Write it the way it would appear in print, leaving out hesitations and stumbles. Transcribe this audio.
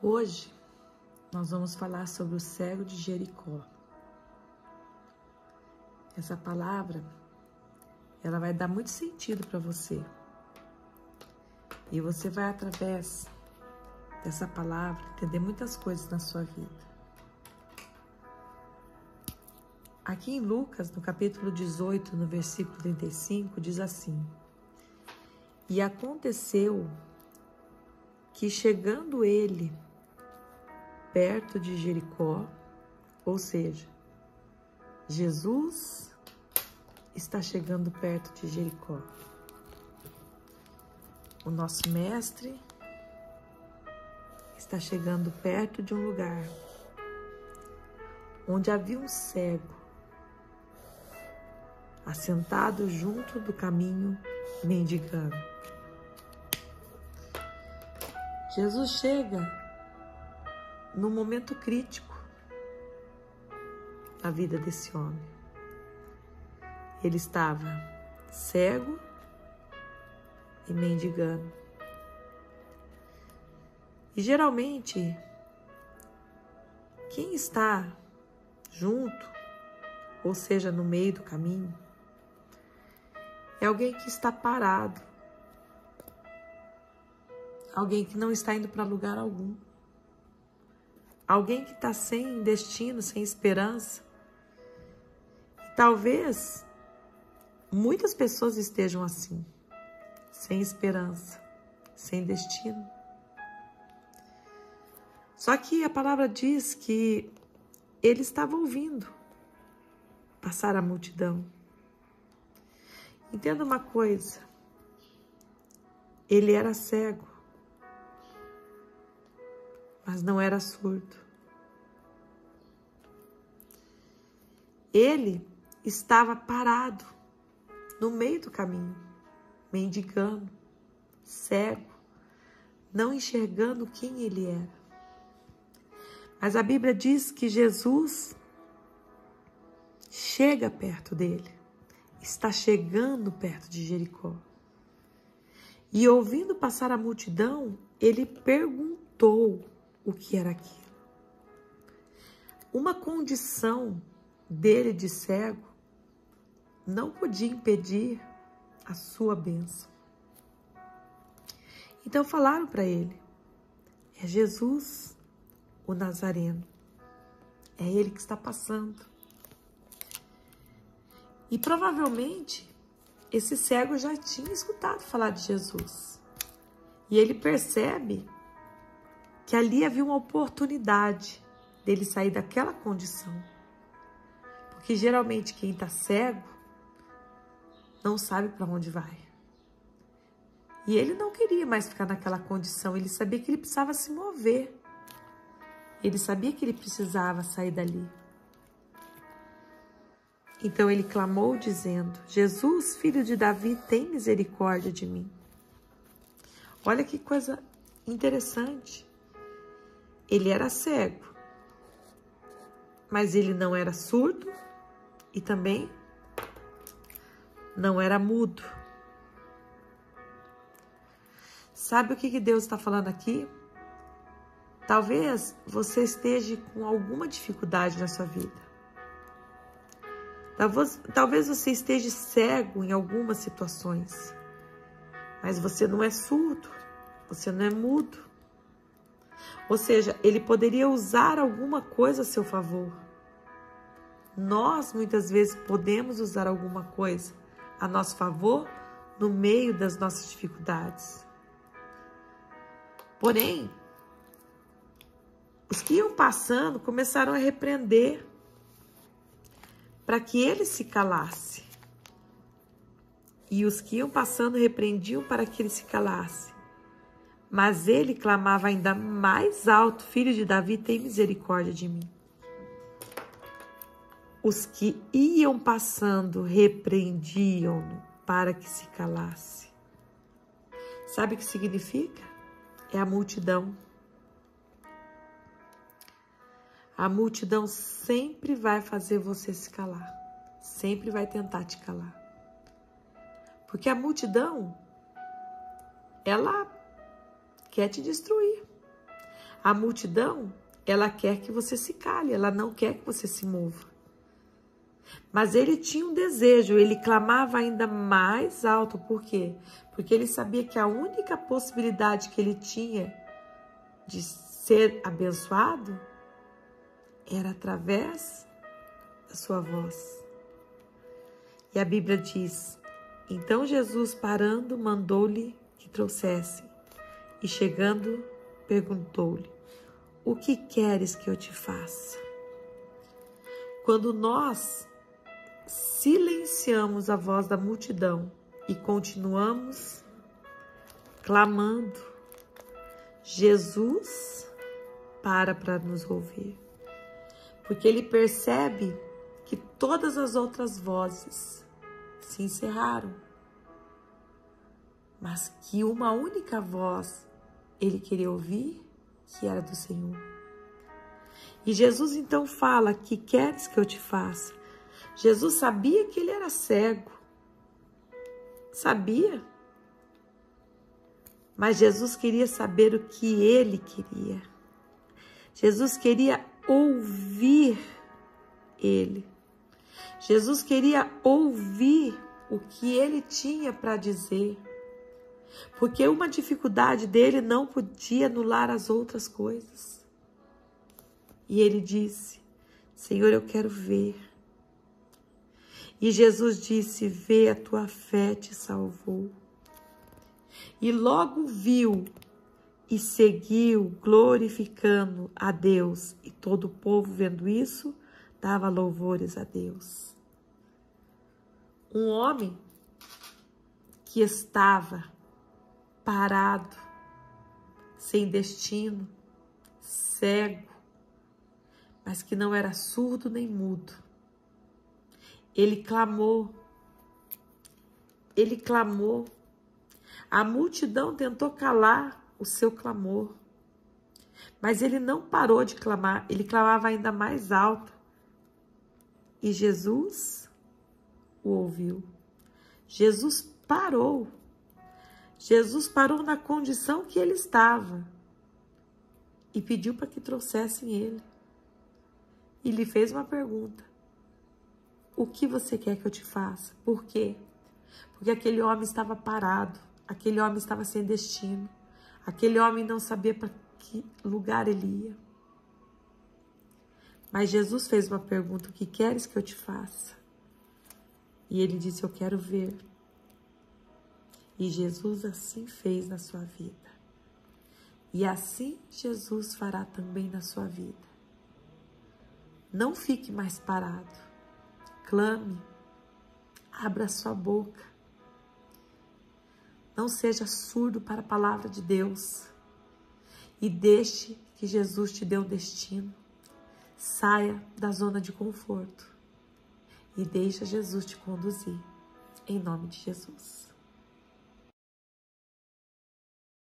Hoje nós vamos falar sobre o cego de Jericó. Essa palavra, ela vai dar muito sentido para você. E você vai, através dessa palavra, entender muitas coisas na sua vida. Aqui em Lucas, no capítulo 18, no versículo 35, diz assim: E aconteceu que, chegando ele perto de Jericó, ou seja, Jesus está chegando perto de Jericó. O nosso mestre está chegando perto de um lugar onde havia um cego assentado junto do caminho, mendigando. Jesus chega num momento crítico na vida desse homem. Ele estava cego e mendigando. E geralmente, quem está junto, ou seja, no meio do caminho, é alguém que está parado, alguém que não está indo para lugar algum, alguém que está sem destino, sem esperança. Talvez muitas pessoas estejam assim, sem esperança, sem destino. Só que a palavra diz que ele estava ouvindo passar a multidão. Entenda uma coisa, ele era cego, mas não era surdo. Ele estava parado no meio do caminho, mendigando, cego, não enxergando quem ele era. Mas a Bíblia diz que Jesus chega perto dele, está chegando perto de Jericó. E ouvindo passar a multidão, ele perguntou o que era aquilo. Uma condição dele de cego não podia impedir a sua bênção. Então falaram para ele: é Jesus, o Nazareno. É ele que está passando. E provavelmente esse cego já tinha escutado falar de Jesus. E ele percebe que ali havia uma oportunidade dele sair daquela condição. Porque geralmente quem está cego não sabe para onde vai. E ele não queria mais ficar naquela condição. Ele sabia que ele precisava se mover. Ele sabia que ele precisava sair dali. Então ele clamou dizendo: Jesus, filho de Davi, tem misericórdia de mim. Olha que coisa interessante. Ele era cego, mas ele não era surdo e também não era mudo. Sabe o que Deus está falando aqui? Talvez você esteja com alguma dificuldade na sua vida. Talvez você esteja cego em algumas situações. Mas você não é surdo, você não é mudo. Ou seja, ele poderia usar alguma coisa a seu favor. Nós, muitas vezes, podemos usar alguma coisa a nosso favor no meio das nossas dificuldades. Porém, os que iam passando começaram a repreender para que ele se calasse. E os que iam passando repreendiam para que ele se calasse. Mas ele clamava ainda mais alto: Filho de Davi, tem misericórdia de mim. Os que iam passando repreendiam-no para que se calasse. Sabe o que significa? É a multidão. A multidão sempre vai fazer você se calar. Sempre vai tentar te calar. Porque a multidão, ela quer te destruir. A multidão, ela quer que você se cale, ela não quer que você se mova. Mas ele tinha um desejo, ele clamava ainda mais alto. Por quê? Porque ele sabia que a única possibilidade que ele tinha de ser abençoado era através da sua voz. E a Bíblia diz: então Jesus, parando, mandou-lhe que trouxesse. E chegando, perguntou-lhe: o que queres que eu te faça? Quando nós silenciamos a voz da multidão e continuamos clamando, Jesus para nos ouvir. Porque ele percebe que todas as outras vozes se encerraram, mas que uma única voz ele queria ouvir, que era do Senhor. E Jesus então fala: que queres que eu te faça? Jesus sabia que ele era cego, sabia, mas Jesus queria saber o que ele queria. Jesus queria ouvir ele. Jesus queria ouvir o que ele tinha para dizer, porque uma dificuldade dele não podia anular as outras coisas. E ele disse: Senhor, eu quero ver. E Jesus disse: vê, a tua fé te salvou. E logo viu e seguiu, glorificando a Deus. E todo o povo, vendo isso, dava louvores a Deus. Um homem que estava parado, sem destino, cego, mas que não era surdo nem mudo. Ele clamou. A multidão tentou calar o seu clamor, mas ele não parou de clamar, ele clamava ainda mais alto. E Jesus o ouviu. Jesus parou na condição que ele estava e pediu para que trouxessem ele. E lhe fez uma pergunta: o que você quer que eu te faça? Por quê? Porque aquele homem estava parado, aquele homem estava sem destino, aquele homem não sabia para que lugar ele ia. Mas Jesus fez uma pergunta: o que queres que eu te faça? E ele disse: eu quero ver. E Jesus assim fez na sua vida. E assim Jesus fará também na sua vida. Não fique mais parado. Clame. Abra sua boca. Não seja surdo para a palavra de Deus. E deixe que Jesus te dê um destino. Saia da zona de conforto. E deixa Jesus te conduzir. Em nome de Jesus.